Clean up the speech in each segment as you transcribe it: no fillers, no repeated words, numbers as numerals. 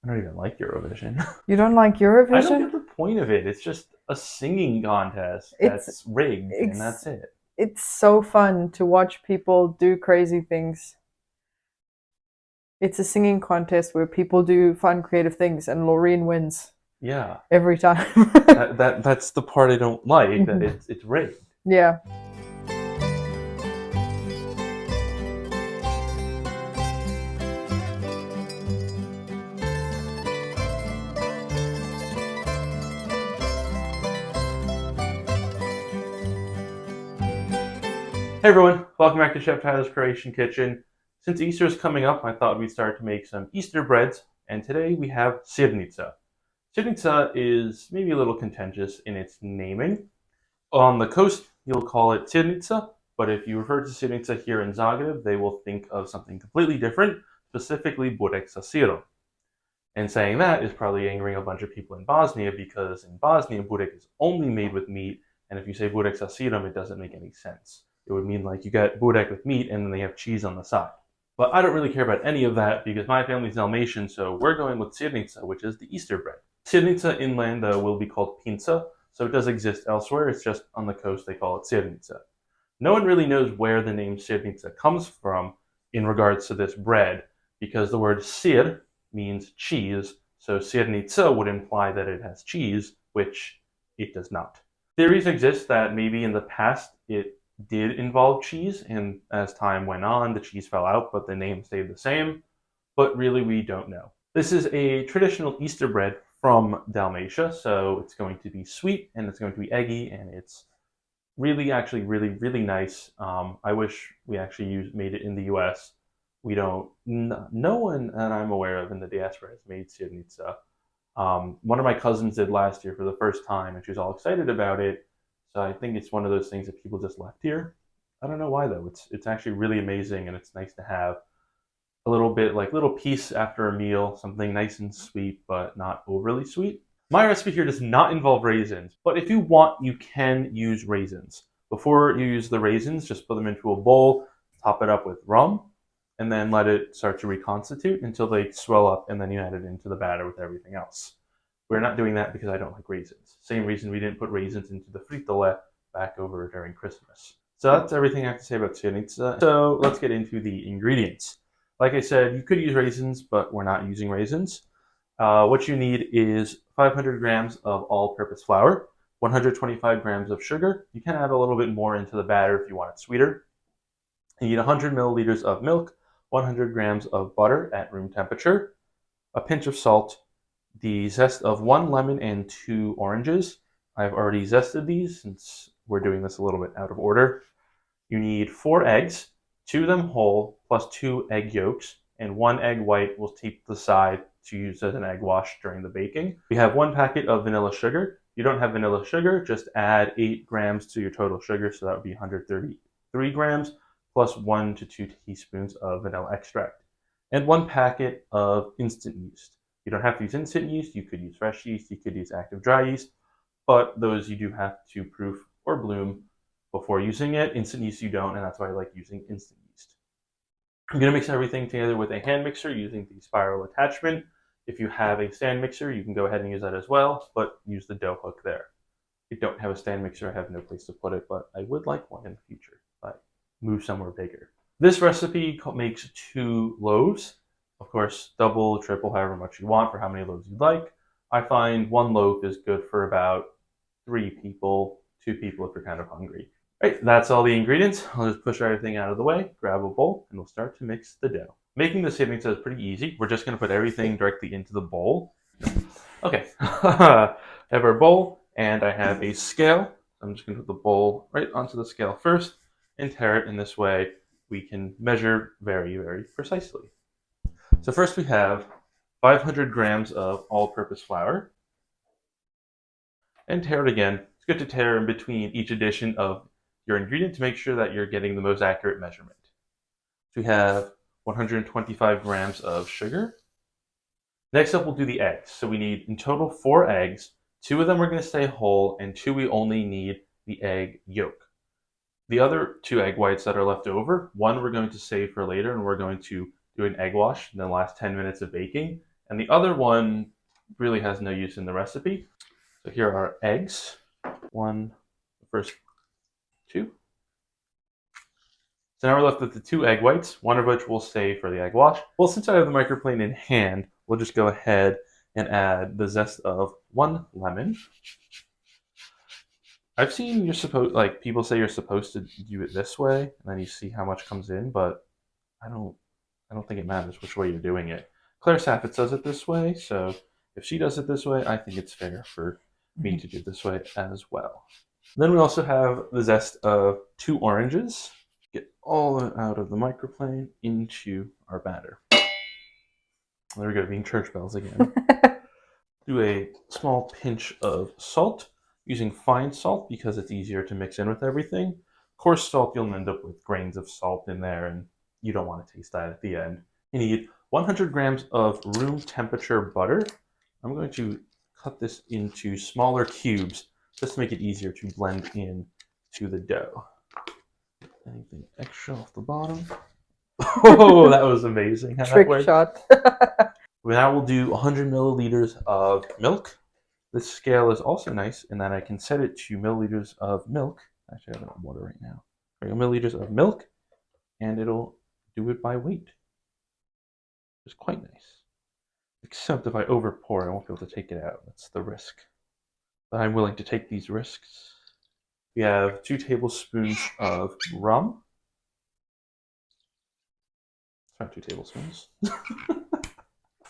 I don't even like Eurovision. You don't like I don't Eurovision? get the point of it. It's just a singing contest It's that's rigged, and that's it's it. it's so fun to watch people do crazy things. It's a singing contest where people do fun, creative things, and Laureen wins Yeah, every time. that's the part I don't like. That Mhm. it's rigged. Yeah. Hey everyone, welcome back to Chef Tyler's Croatian Kitchen. Since Easter is coming up, I thought we'd start to make some Easter breads, and today we have Sirnica. Sirnica is maybe a little contentious in its naming. On the coast, you'll call it Sirnica, but if you refer to Sirnica here in Zagreb, they will think of something completely different, specifically burek sa sirom. And saying that is probably angering a bunch of people in Bosnia because in Bosnia, burek is only made with meat, and if you say burek sa sirom, it doesn't make any sense. It would mean like you get burek with meat and then they have cheese on the side. But I don't really care about any of that because my family's Dalmatian, so we're going with sirnica, which is the Easter bread. Sirnica inland will be called pinca, so it does exist elsewhere. It's just on the coast they call it sirnica. No one really knows where the name sirnica comes from in regards to this bread because the word sir means cheese, so sirnica would imply that it has cheese, which it does not. Theories exist that maybe in the past it did involve cheese, and as time went on, the cheese fell out, but the name stayed the same. But really, we don't know. This is a traditional Easter bread from Dalmatia, so it's going to be sweet and it's going to be eggy, and it's really, actually, really nice. I wish we actually made it in the U.S. We don't. No one that I'm aware of in the diaspora has made sirnica. One of my cousins did last year for the first time, and she was all excited about it. So I think it's one of those things that people just left here. I don't know why though. It's actually really amazing, and it's nice to have a little bit like little piece after a meal, something nice and sweet, but not overly sweet. My recipe here does not involve raisins, but if you want, you can use raisins. Before you use the raisins, just put them into a bowl, top it up with rum, and then let it start to reconstitute until they swell up, and then you add it into the batter with everything else. We're not doing that because I don't like raisins. Same reason we didn't put raisins into the fritole back over during Christmas. So that's everything I have to say about sirnica. So let's get into the ingredients. Like I said, you could use raisins, but we're not using raisins. What you need is 500 grams of all-purpose flour, 125 grams of sugar. You can add a little bit more into the batter if you want it sweeter. You need 100 milliliters of milk, 100 grams of butter at room temperature, a pinch of salt, the zest of 1 lemon and 2 oranges. I've already zested these since we're doing this a little bit out of order. You need 4 eggs, 2 of them whole, plus 2 egg yolks, and 1 egg white we'll keep to the side to use as an egg wash during the baking. We have 1 packet of vanilla sugar. You don't have vanilla sugar, just add 8 grams to your total sugar, so that would be 133 grams, plus 1 to 2 teaspoons of vanilla extract. And 1 packet of instant yeast. You don't have to use instant yeast, you could use fresh yeast, you could use active dry yeast, but those you do have to proof or bloom before using it. Instant yeast you don't, and that's why I like using instant yeast. I'm going to mix everything together with a hand mixer using the spiral attachment. If you have a stand mixer, you can go ahead and use that as well, but use the dough hook there. If you don't have a stand mixer, I have no place to put it, but I would like one in the future if I move somewhere bigger. This recipe makes 2 loaves. Of course, double, triple, however much you want for how many loaves you'd like. I find 1 loaf is good for about 3 people, 2 people if you're kind of hungry. Right, that's all the ingredients. I'll just push everything out of the way, grab a bowl, and we'll start to mix the dough. Making the sirnica is pretty easy. We're just going to put everything directly into the bowl. Okay, I have our bowl, and I have a scale. I'm just going to put the bowl right onto the scale first and tare it in this way. We can measure very precisely. So first we have 500 grams of all-purpose flour, and tare it again. It's good to tare in between each addition of your ingredient to make sure that you're getting the most accurate measurement. So we have 125 grams of sugar. Next up, we'll do the eggs. So we need in total 4 eggs. 2 of them are going to stay whole, and 2 we only need the egg yolk. The other 2 egg whites that are left over, 1 we're going to save for later, and we're going to do an egg wash in the last 10 minutes of baking, And the other one really has no use in the recipe. So here are eggs. One, the first two. So now we're left with the 2 egg whites, one of which we'll save for the egg wash. Well, since I have the microplane in hand, we'll just go ahead and add the zest of 1 lemon. I've seen people say you're supposed to do it this way, and then you see how much comes in, but I don't think it matters which way you're doing it. Claire Saffett does it this way, so if she does it this way, I think it's fair for me to do it this way as well. Then we also have the zest of 2 oranges. Get all out of the microplane into our batter. There we go, being church bells again. Do a small pinch of salt, using fine salt because it's easier to mix in with everything. Coarse salt, you'll end up with grains of salt in there, and you don't want to taste that at the end. You need 100 grams of room temperature butter. I'm going to cut this into smaller cubes just to make it easier to blend in to the dough. Anything extra off the bottom? Oh, that was amazing. Trick shot. Now we'll do 100 milliliters of milk. This scale is also nice in that I can set it to milliliters of milk. Actually, I have it on water right now. Milliliters of milk, and it'll do it by weight. It's quite nice. Except if I overpour, I won't be able to take it out. That's the risk. But I'm willing to take these risks. We have 2 tablespoons of rum. Sorry, 2 tablespoons.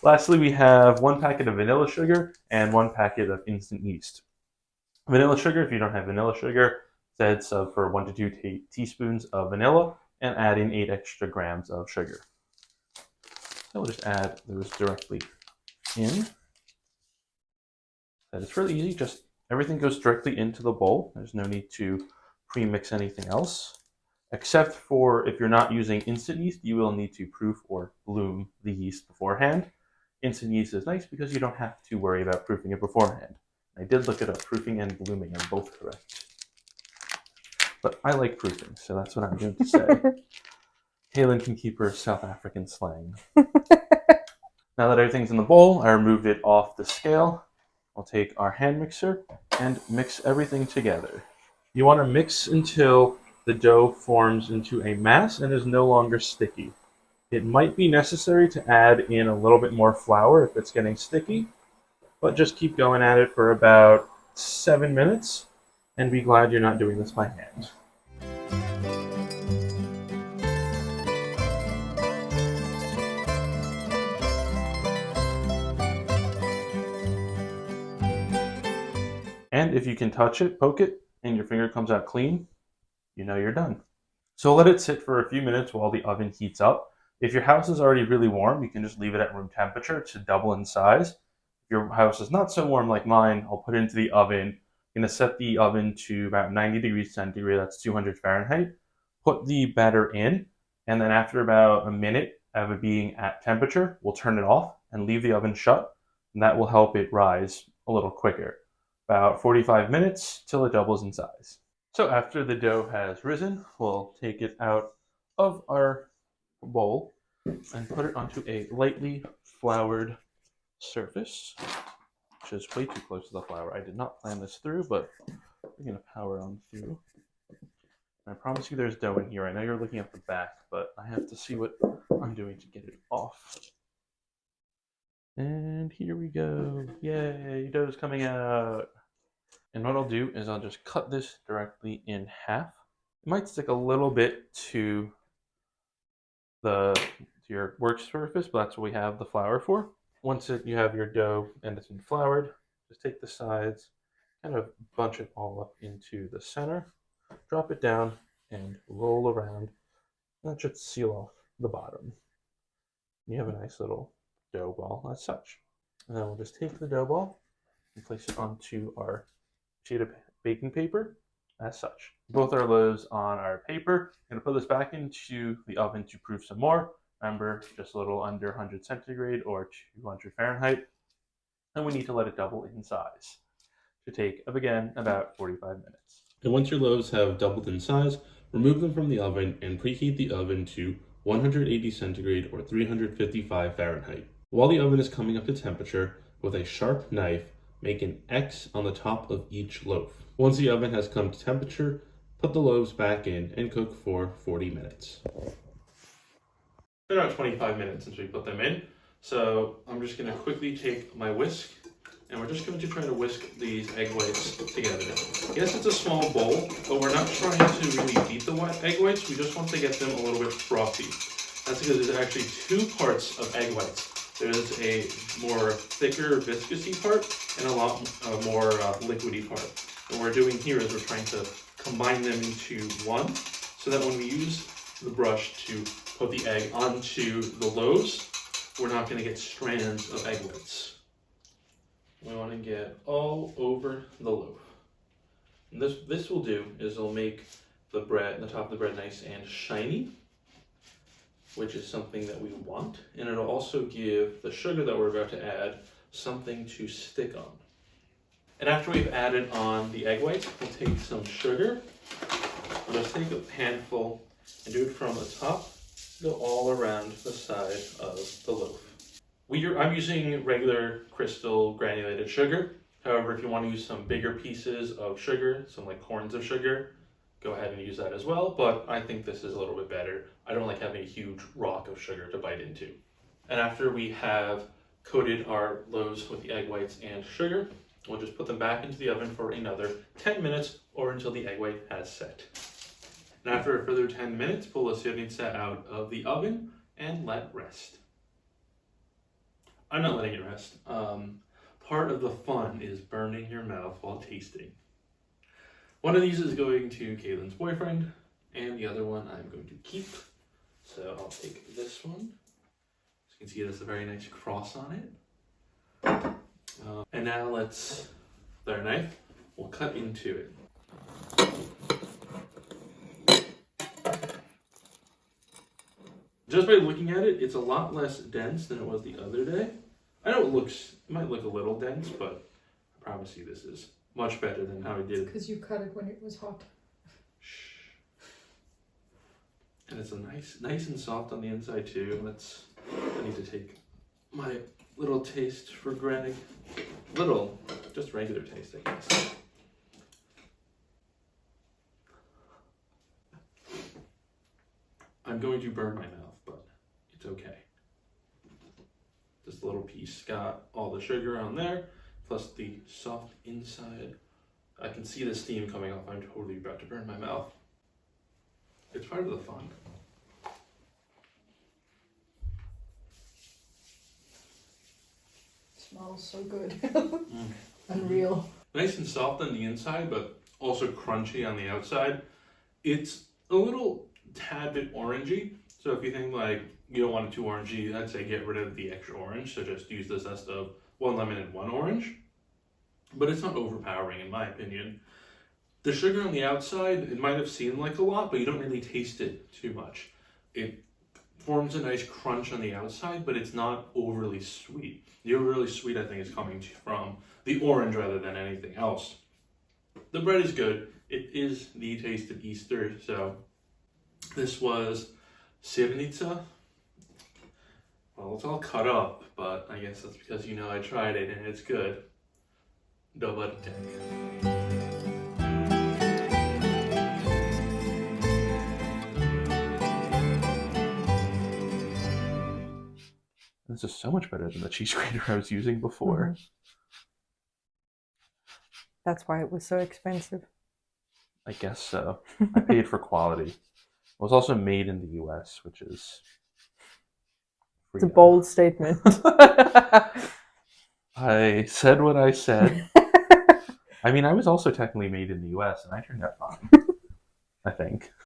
Lastly, we have 1 packet of vanilla sugar and 1 packet of instant yeast. Vanilla sugar, if you don't have vanilla sugar, Zed sub for 1 to 2 teaspoons of vanilla and add in 8 extra grams of sugar. So we'll just add those directly in. And it's really easy, just everything goes directly into the bowl. There's no need to pre-mix anything else. Except for if you're not using instant yeast, you will need to proof or bloom the yeast beforehand. Instant yeast is nice because you don't have to worry about proofing it beforehand. I did look it up. Proofing and blooming are both correct. But I like proofing, so that's what I'm going to say. Halen can keep her South African slang. Now that everything's in the bowl, I removed it off the scale. I'll take our hand mixer and mix everything together. You want to mix until the dough forms into a mass and is no longer sticky. It might be necessary to add in a little bit more flour if it's getting sticky, but just keep going at it for about 7 minutes and be glad you're not doing this by hand. And if you can touch it, poke it, and your finger comes out clean, you know you're done. So let it sit for a few minutes while the oven heats up. If your house is already really warm, you can just leave it at room temperature to double in size. If your house is not so warm like mine, I'll put it into the oven. I'm going to set the oven to about 90 degrees centigrade, that's 200 Fahrenheit. Put the batter in, and then after about a minute of it being at temperature, we'll turn it off and leave the oven shut, and that will help it rise a little quicker. About 45 minutes till it doubles in size. So after the dough has risen, we'll take it out of our bowl and put it onto a lightly floured surface, which is way too close to the flour. I did not plan this through, but we're going to power on through. And I promise you there's dough in here. I know you're looking at the back, but I have to see what I'm doing to get it off. And here we go. Yay, dough's coming out. And what I'll do is I'll just cut this directly in half. It might stick a little bit to your work surface, but that's what we have the flour for. Once you have your dough and it's been floured, just take the sides, kind of bunch it all up into the center, drop it down, and roll around. And that should seal off the bottom. You have a nice little dough ball as such. And then we'll just take the dough ball and place it onto our sheet of baking paper as such. Both our loaves on our paper. I'm going to put this back into the oven to proof some more. Remember, just a little under 100 centigrade or 200 Fahrenheit. And we need to let it double in size. It should take, again, about 45 minutes. And once your loaves have doubled in size, remove them from the oven and preheat the oven to 180 centigrade or 355 Fahrenheit. While the oven is coming up to temperature, with a sharp knife, make an X on the top of each loaf. Once the oven has come to temperature, put the loaves back in and cook for 40 minutes. It's been about 25 minutes since we put them in, so I'm just going to quickly take my whisk, and we're just going to try to whisk these egg whites together. Yes, it's a small bowl, but we're not trying to really beat the egg whites, we just want to get them a little bit frothy. That's because there's actually two parts of egg whites. There's a more thicker viscousy part and a lot more liquidy part. What we're doing here is we're trying to combine them into one, so that when we use the brush to put the egg onto the loaves, we're not going to get strands of egg whites. We want to get all over the loaf. And this will do is it'll make the top of the bread nice and shiny, which is something that we want, and it'll also give the sugar that we're about to add something to stick on. And after we've added on the egg whites, we'll take some sugar. We'll just take a handful and do it from the top, go all around the side of the loaf. I'm using regular crystal granulated sugar. However, if you want to use some bigger pieces of sugar, some like corns of sugar, go ahead and use that as well, but I think this is a little bit better. I don't like having a huge rock of sugar to bite into. And after we have coated our loaves with the egg whites and sugar, we'll just put them back into the oven for another 10 minutes or until the egg white has set. And after a further 10 minutes, pull the sirnica out of the oven and let rest. I'm not letting it rest. Part of the fun is burning your mouth while tasting. One of these is going to Kaylin's boyfriend, and the other one I'm going to keep. So I'll take this one. As you can see, it has a very nice cross on it. And now with our knife, we'll cut into it. Just by looking at it, it's a lot less dense than it was the other day. I know it might look a little dense, but I promise you this is much better than how I did. Because you cut it when it was hot. Shh. And it's a nice and soft on the inside too. I need to take my little taste for granted. Just regular taste, I guess. I'm going to burn my mouth, but it's okay. This little piece got all the sugar on there, plus the soft inside. I can see the steam coming off. I'm totally about to burn my mouth. It's part of the fun. Smells so good. Unreal. Nice and soft on the inside, but also crunchy on the outside. It's a little tad bit orangey. So if you think like you don't want it too orangey, I'd say get rid of the extra orange. So just use the zest of 1 lemon and 1 orange. But it's not overpowering in my opinion. The sugar on the outside, it might have seemed like a lot, but you don't really taste it too much. It forms a nice crunch on the outside, but it's not overly sweet. The overly sweet, I think, is coming from the orange rather than anything else. The bread is good. It is the taste of Easter, so this was Sirnica. Well, it's all cut up, but I guess that's because you know I tried it and it's good. Dalmatia. This is so much better than the cheese grater I was using before. Mm-hmm. That's why it was so expensive. I guess so. I paid for quality. It was also made in the US, which is It's a bold statement. I said what I said. I mean, I was also technically made in the US, and I turned out fine, I think.